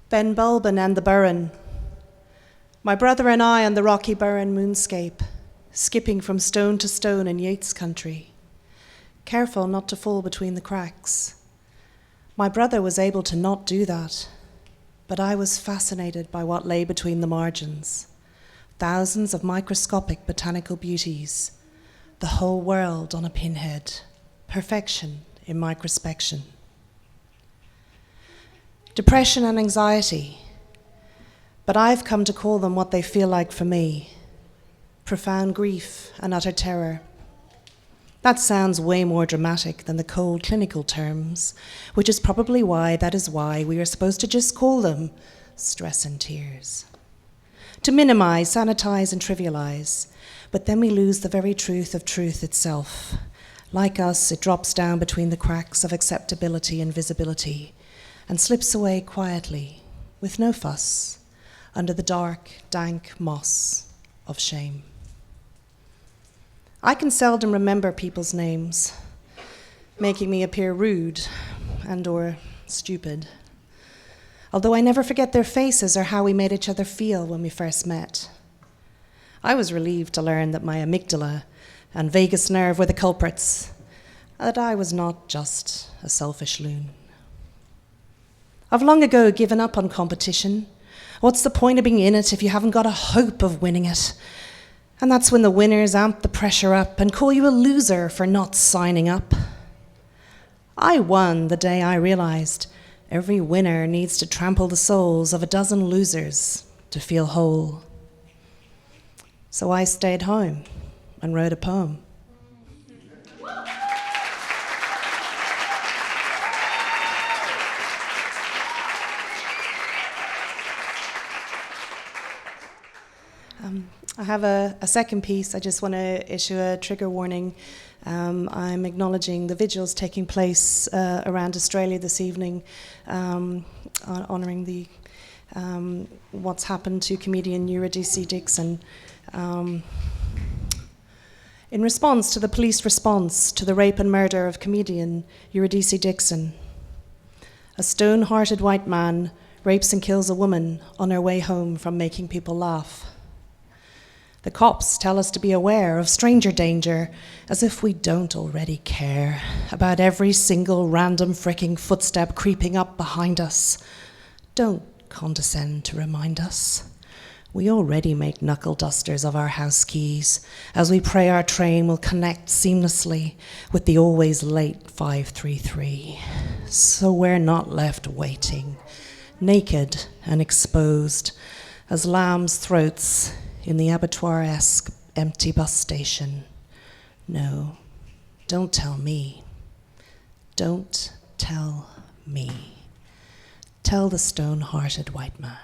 Ben Bulben and the Burren. My brother and I on the rocky Burren moonscape, skipping from stone to stone in Yeats country, careful not to fall between the cracks. My brother was able to not do that, but I was fascinated by what lay between the margins. Thousands of microscopic botanical beauties, the whole world on a pinhead, perfection in microspection. Depression and anxiety, but I've come to call them what they feel like for me: profound grief and utter terror. That sounds way more dramatic than the cold clinical terms, which is probably why we are supposed to just call them stress and tears. To minimize, sanitize, and trivialize, but then we lose the very truth of truth itself. Like us, it drops down between the cracks of acceptability and visibility, and slips away quietly, with no fuss, under the dark, dank moss of shame. I can seldom remember people's names, making me appear rude and/or stupid, although I never forget their faces or how we made each other feel when we first met. I was relieved to learn that my amygdala and vagus nerve were the culprits, that I was not just a selfish loon. I've long ago given up on competition. What's the point of being in it if you haven't got a hope of winning it? And that's when the winners amp the pressure up and call you a loser for not signing up. I won the day I realized every winner needs to trample the souls of a dozen losers to feel whole. So I stayed home and wrote a poem. I have a second piece. I just want to issue a trigger warning. I'm acknowledging the vigils taking place around Australia this evening, honouring the what's happened to comedian Eurydice Dixon. In response to the police response to the rape and murder of comedian Eurydice Dixon, a stone-hearted white man rapes and kills a woman on her way home from making people laugh. The cops tell us to be aware of stranger danger, as if we don't already care about every single random fricking footstep creeping up behind us. Don't condescend to remind us. We already make knuckle dusters of our house keys as we pray our train will connect seamlessly with the always late 533. So we're not left waiting, naked and exposed as lambs' throats in the abattoir-esque empty bus station. No, don't tell me. Don't tell me. Tell the stone-hearted white man.